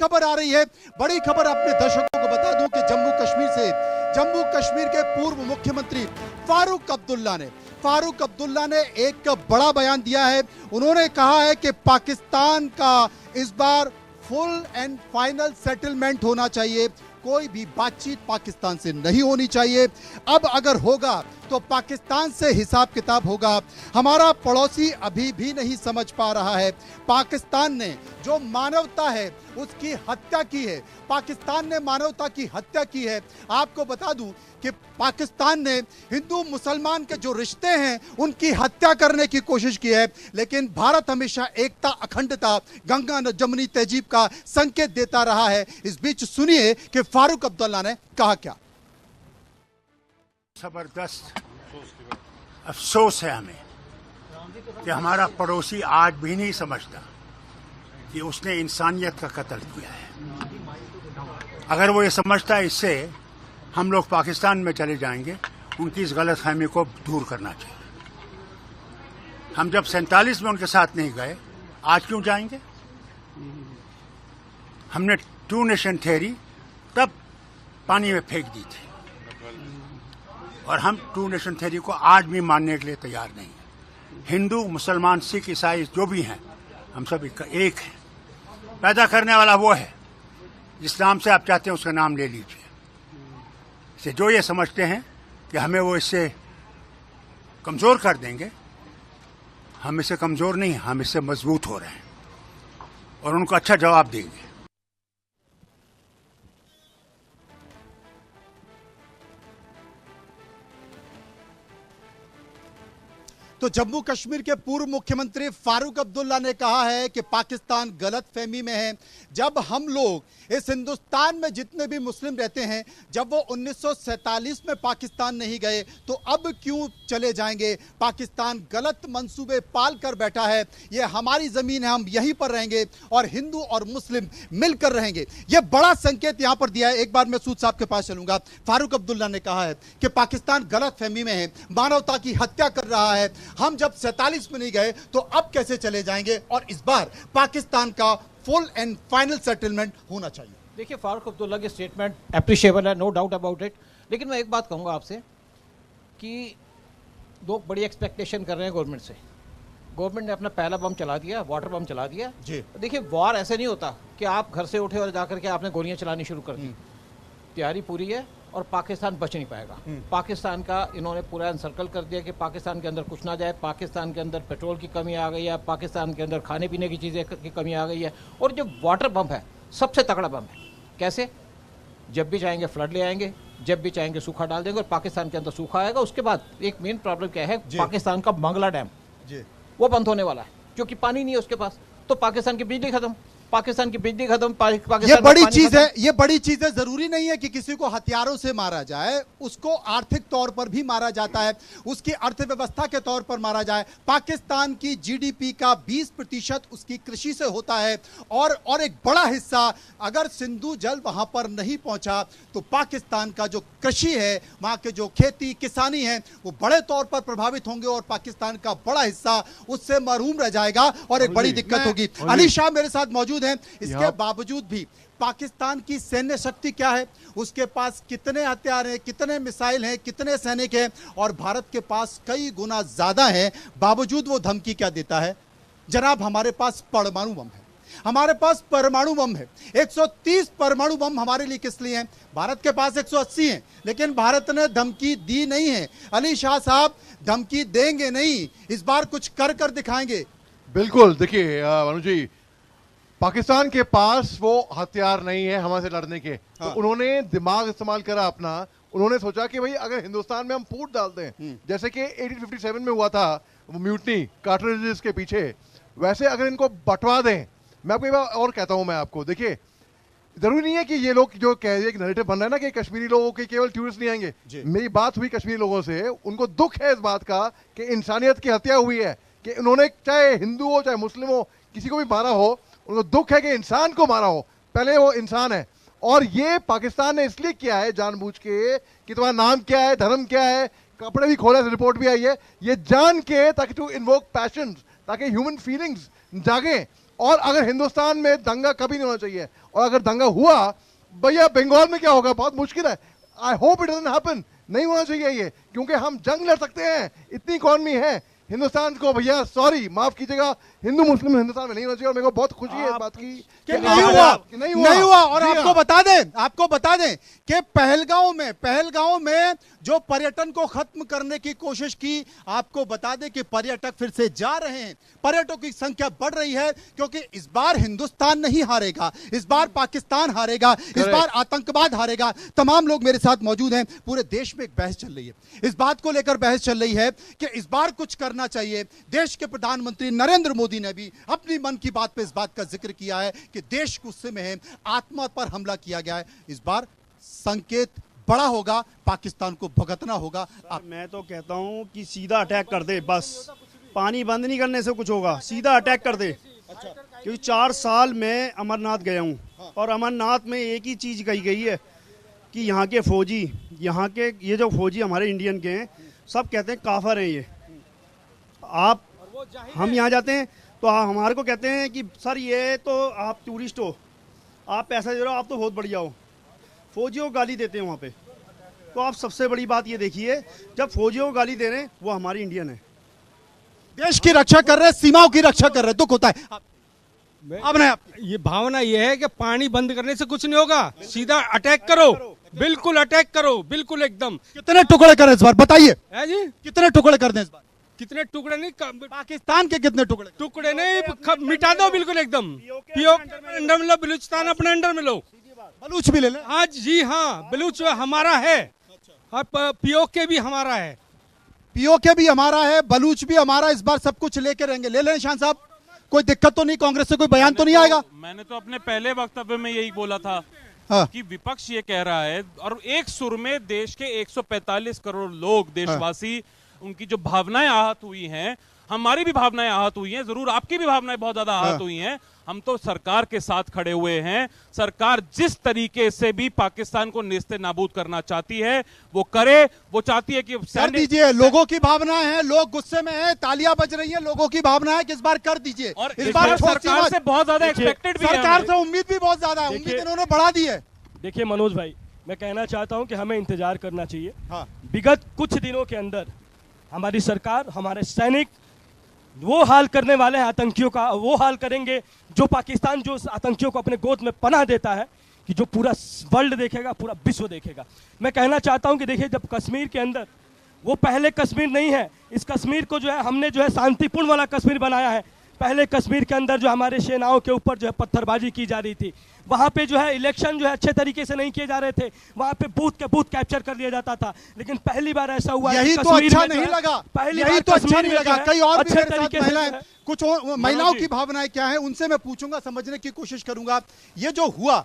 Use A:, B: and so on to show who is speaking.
A: खबर आ रही है, बड़ी खबर अपने दर्शकों को बता दूं कि जम्मू कश्मीर के पूर्व मुख्यमंत्री फारूक अब्दुल्ला ने एक बड़ा बयान दिया है। उन्होंने कहा है कि पाकिस्तान का इस बार फुल एंड फाइनल सेटलमेंट होना चाहिए, कोई भी बातचीत पाकिस्तान से नहीं होनी चाहिए। अब अगर होगा तो पाकिस्तान से हिसाब किताब होगा। हमारा पड़ोसी अभी भी नहीं समझ पा रहा है। पाकिस्तान ने जो मानवता है उसकी हत्या की है, पाकिस्तान ने मानवता की हत्या की है। आपको बता दूं कि पाकिस्तान ने हिंदू मुसलमान के जो रिश्ते हैं उनकी हत्या करने की कोशिश की है, लेकिन भारत हमेशा एकता, अखंडता, गंगा जमुनी तहजीब का संकेत देता रहा है। इस बीच सुनिए कि फारूक अब्दुल्ला ने कहा क्या।
B: जबरदस्त अफसोस है हमें कि हमारा पड़ोसी आज भी नहीं समझता कि उसने इंसानियत का कत्ल किया है। अगर वो ये समझता है, इससे हम लोग पाकिस्तान में चले जाएंगे, उनकी इस गलतफहमी को दूर करना चाहिए। हम जब 47 में उनके साथ नहीं गए, आज क्यों जाएंगे? हमने टू नेशन थ्योरी तब पानी में फेंक दी थी और हम टू नेशन थ्योरी को आज भी मानने के लिए तैयार नहीं है। हिंदू, मुसलमान, सिख, ईसाई जो भी हैं, हम सब एक हैं। पैदा करने वाला वो है, जिस नाम से आप चाहते हैं उसका नाम ले लीजिए। से जो ये समझते हैं कि हमें वो इससे कमजोर कर देंगे, हम इससे कमजोर नहीं, हम इससे मजबूत हो रहे हैं और उनको अच्छा जवाब देंगे।
A: तो जम्मू कश्मीर के पूर्व मुख्यमंत्री फारूक अब्दुल्ला ने कहा है कि पाकिस्तान गलतफहमी में है। जब हम लोग इस हिंदुस्तान में जितने भी मुस्लिम रहते हैं, जब वो 1947 में पाकिस्तान नहीं गए तो अब क्यों चले जाएंगे? पाकिस्तान गलत मंसूबे पाल कर बैठा है। ये हमारी जमीन है, हम यहीं पर रहेंगे और हिंदू और मुस्लिम मिलकर रहेंगे। ये बड़ा संकेत यहां पर दिया है। एक बार मैं सूद साहब के पास चलूंगा। फारूक अब्दुल्ला ने कहा है कि पाकिस्तान गलतफहमी में है, मानवता की हत्या कर रहा है। हम जब 47 में नहीं गए तो अब कैसे चले जाएंगे? और इस बार पाकिस्तान का फुल एंड फाइनल सेटलमेंट होना चाहिए।
C: देखिए, फारूक अब्दुल्ला की स्टेटमेंट एप्रिशिएबल है, नो डाउट अबाउट इट। लेकिन मैं एक बात कहूंगा आपसे कि लोग बड़ी एक्सपेक्टेशन कर रहे हैं गवर्नमेंट से। गवर्नमेंट ने अपना पहला बम चला दिया, वाटर बम चला दिया जी। देखिए, वॉर ऐसे नहीं होता कि आप घर से उठे और जाकर के आपने गोलियां चलानी शुरू कर दी। तैयारी पूरी है और पाकिस्तान बच नहीं पाएगा। पाकिस्तान का इन्होंने पूरा एनसर्कल कर दिया कि पाकिस्तान के अंदर कुछ ना जाए। पाकिस्तान के अंदर पेट्रोल की कमी आ गई है, पाकिस्तान के अंदर खाने पीने की चीज़ें की कमी आ गई है। और जो वाटर बम है सबसे तगड़ा बम है। कैसे? जब भी चाहेंगे फ्लड ले आएंगे, जब भी चाहेंगे सूखा डाल देंगे और पाकिस्तान के अंदर सूखा आएगा। उसके बाद एक मेन प्रॉब्लम क्या है, पाकिस्तान का मंगला डैम वो बंद होने वाला है क्योंकि पानी नहीं है उसके पास। तो पाकिस्तान की बिजली खत्म, पाकिस्तान की बिजली खत्म, पाकिस्तान
A: ये बड़ी चीज है। ये बड़ी चीज है। जरूरी नहीं है कि किसी को हथियारों से मारा जाए, उसको आर्थिक तौर पर भी मारा जाता है, उसकी अर्थव्यवस्था के तौर पर मारा जाए। पाकिस्तान की जीडीपी का 20% उसकी कृषि से होता है और एक बड़ा हिस्सा अगर सिंधु जल वहां पर नहीं पहुंचा तो पाकिस्तान का जो कृषि है, वहां के जो खेती किसानी है, वो बड़े तौर पर प्रभावित होंगे और पाकिस्तान का बड़ा हिस्सा उससे महरूम रह जाएगा और एक बड़ी दिक्कत होगी। अली शाह मेरे साथ मौजूद हैं। इसके बावजूद भी पाकिस्तान की सैन्य शक्ति क्या है, उसके पास कितने हथियार हैं, कितने मिसाइल हैं, कितने सैनिक हैं, और भारत के पास कई गुना ज्यादा है। बावजूद वो धमकी क्या देता है? जनाब, हमारे पास परमाणु बम है, हमारे पास परमाणु बम है। 130 परमाणु बम हमारे लिए किस लिए हैं? भारत के पास 180 हैं, लेकिन भारत ने धमकी दी नहीं है। अली शाह साहब, धमकी देंगे नहीं, इस बार कुछ कर दिखाएंगे।
D: बिल्कुल। देखिए मनु जी, पाकिस्तान के पास वो हथियार नहीं है हमारे से लड़ने के। तो उन्होंने दिमाग इस्तेमाल करा अपना। उन्होंने सोचा कि भाई अगर हिंदुस्तान में हम फूट डालते हैं, जैसे कि 1857 में हुआ था वो म्यूटनी कार्टरिजेस के पीछे, वैसे अगर इनको बंटवा दें। मैं आपको एक बार और कहता हूं, मैं आपको, देखिए, जरूरी नहीं है कि ये लोग जो कह रहे हैं, नैरेटिव बन रहा है ना कि कश्मीरी लोगों के केवल टूरिस्ट नहीं आएंगे। मेरी बात हुई कश्मीरी लोगों से, उनको दुख है इस बात का कि इंसानियत की हत्या हुई है, कि उन्होंने चाहे हिंदू हो चाहे मुस्लिम हो, किसी को भी मारा हो, उनको दुख है कि इंसान को मारा हो। पहले वो इंसान है। और ये पाकिस्तान ने इसलिए किया है जानबूझ के कि तुम्हारा नाम क्या है, धर्म क्या है, कपड़े भी खोले, रिपोर्ट भी आई है, ये जान के, ताकि टू इन्वोक पैशंस, ताकि ह्यूमन फीलिंग्स जागे और अगर हिंदुस्तान में दंगा कभी नहीं होना चाहिए, और अगर दंगा हुआ भैया बंगाल में क्या होगा बहुत मुश्किल है। I hope it doesn't happen, नहीं होना चाहिए ये, क्योंकि हम जंग लड़ सकते हैं, इतनी इकॉनमी है हिंदुस्तान को। भैया सॉरी माफ कीजिएगा, हिंदू मुस्लिम हिंदुस्तान में नहीं होना चाहिए, और मेरे को बहुत खुशी है इस बात की
A: कि नहीं हुआ। और
D: जी
A: आपको बता दें कि पहलगांव में जो पर्यटन को खत्म करने की कोशिश की, आपको बता दें कि पर्यटक फिर से जा रहे हैं, पर्यटकों की संख्या बढ़ रही है, क्योंकि इस बार हिंदुस्तान नहीं हारेगा, इस बार पाकिस्तान हारेगा, इस बार आतंकवाद हारेगा। तमाम लोग मेरे साथ मौजूद हैं। पूरे देश में एक बहस चल रही है, इस बात को लेकर बहस चल रही है कि इस बार कुछ करना चाहिए। देश के प्रधानमंत्री नरेंद्र मोदी ने भी अपनी मन की बात पे इस बात का जिक्र किया है कि देश गुस्से में है, आत्मा पर हमला किया गया है, इस बार संकेत बड़ा होगा, पाकिस्तान को भुगतना होगा।
E: मैं तो कहता हूं कि सीधा अटैक कर दे, बस पानी बंद नहीं करने से कुछ होगा, सीधा अटैक कर दे। क्योंकि 4 साल में अमरनाथ गया हूं, और अमरनाथ में एक ही चीज कही गई है कि यहाँ के फौजी, यहाँ के ये जो फौजी हमारे इंडियन के हैं, सब कहते हैं काफिर हैं ये। आप हम यहाँ जाते हैं तो हमारे को कहते हैं कि सर ये तो आप टूरिस्ट हो, आप पैसा दे रहे हो, आप तो बहुत बढ़िया हो। फौजियों को गाली देते हैं वहाँ पे। तो आप सबसे बड़ी बात ये देखिए, जब फौजियों को गाली दे रहे हैं वो हमारी इंडियन है,
A: देश की रक्षा कर रहे हैं, सीमाओं की रक्षा कर रहे हैं, दुख होता है। अब नहीं,
F: ये भावना ये है कि पानी बंद करने से कुछ नहीं होगा, सीधा अटैक करो, बिल्कुल अटैक करो, बिल्कुल एकदम।
A: कितने टुकड़े करें इस बार बताइए,
F: है जी,
A: कितने टुकड़े कर दें इस बार?
F: कितने टुकड़े नहीं,
A: पाकिस्तान के कितने टुकड़े?
F: टुकड़े नहीं, मिटा दो बिल्कुल एकदम। पीओके अपने अंडर में लो, बलूचिस्तान अपने अंडर में लो,
A: बलूच भी ले लें।
F: आज जी हाँ, बलूच हमारा है और पीओके भी हमारा है,
A: पीओके भी हमारा है, बलूच भी हमारा, इस बार सब कुछ लेके रहेंगे। ले लें शान साहब, कोई दिक्कत तो नहीं, कांग्रेस से कोई बयान तो नहीं आएगा?
G: मैंने तो अपने पहले वक्तव्य में यही बोला था
A: हाँ।
G: कि विपक्ष ये कह रहा है, और एक सुर में देश के 145 करोड़ लोग, देशवासी, उनकी जो भावनाएं आहत हुई हैं, हमारी भी भावनाएं आहत हुई हैं, जरूर आपकी भी भावनाएं बहुत ज्यादा आहत हुई हैं। हम तो सरकार के साथ खड़े हुए हैं। सरकार जिस तरीके से भी पाकिस्तान को नेस्ते नाबूद करना चाहती है वो करे। वो चाहती है कि
A: कर दीजिए, लोगों की भावनाएं हैं, लोग गुस्से में हैं, तालियां बज रही हैं, लोगों की भावना है कि इस बार कर दीजिए।
G: और
A: इस बार
G: सरकार से बहुत ज्यादा एक्सपेक्टेड भी है,
A: सरकार से उम्मीद भी बहुत ज्यादा है, उम्मीद इन्होंने बढ़ा दी है।
H: देखिए मनोज भाई, मैं कहना चाहता हूं कि हमें इंतजार करना चाहिए।
A: हाँ।
H: विगत कुछ दिनों के अंदर हमारी सरकार, हमारे सैनिक वो हाल करने वाले हैं आतंकियों का, वो हाल करेंगे जो पाकिस्तान जो आतंकियों को अपने गोद में पनाह देता है, कि जो पूरा वर्ल्ड देखेगा, पूरा विश्व देखेगा। मैं कहना चाहता हूं कि देखिए, जब कश्मीर के अंदर वो पहले कश्मीर नहीं है, इस कश्मीर को जो है हमने जो है शांतिपूर्ण वाला कश्मीर बनाया है। पहले कश्मीर के अंदर जो हमारे सेनाओं के ऊपर जो है पत्थरबाजी की जा रही थी, वहाँ पे जो है इलेक्शन जो है अच्छे तरीके से नहीं किए जा रहे थे, वहाँ पे बूथ के बूथ कैप्चर कर लिया जाता था। लेकिन पहली बार ऐसा हुआ,
A: यही तो अच्छा नहीं लगा, यही तो अच्छा नहीं लगा। कई और भी मेरे साथ महिलाएं, कुछ महिलाओं की भावनाएं क्या है, उनसे मैं पूछूंगा, समझने की कोशिश करूंगा। ये जो हुआ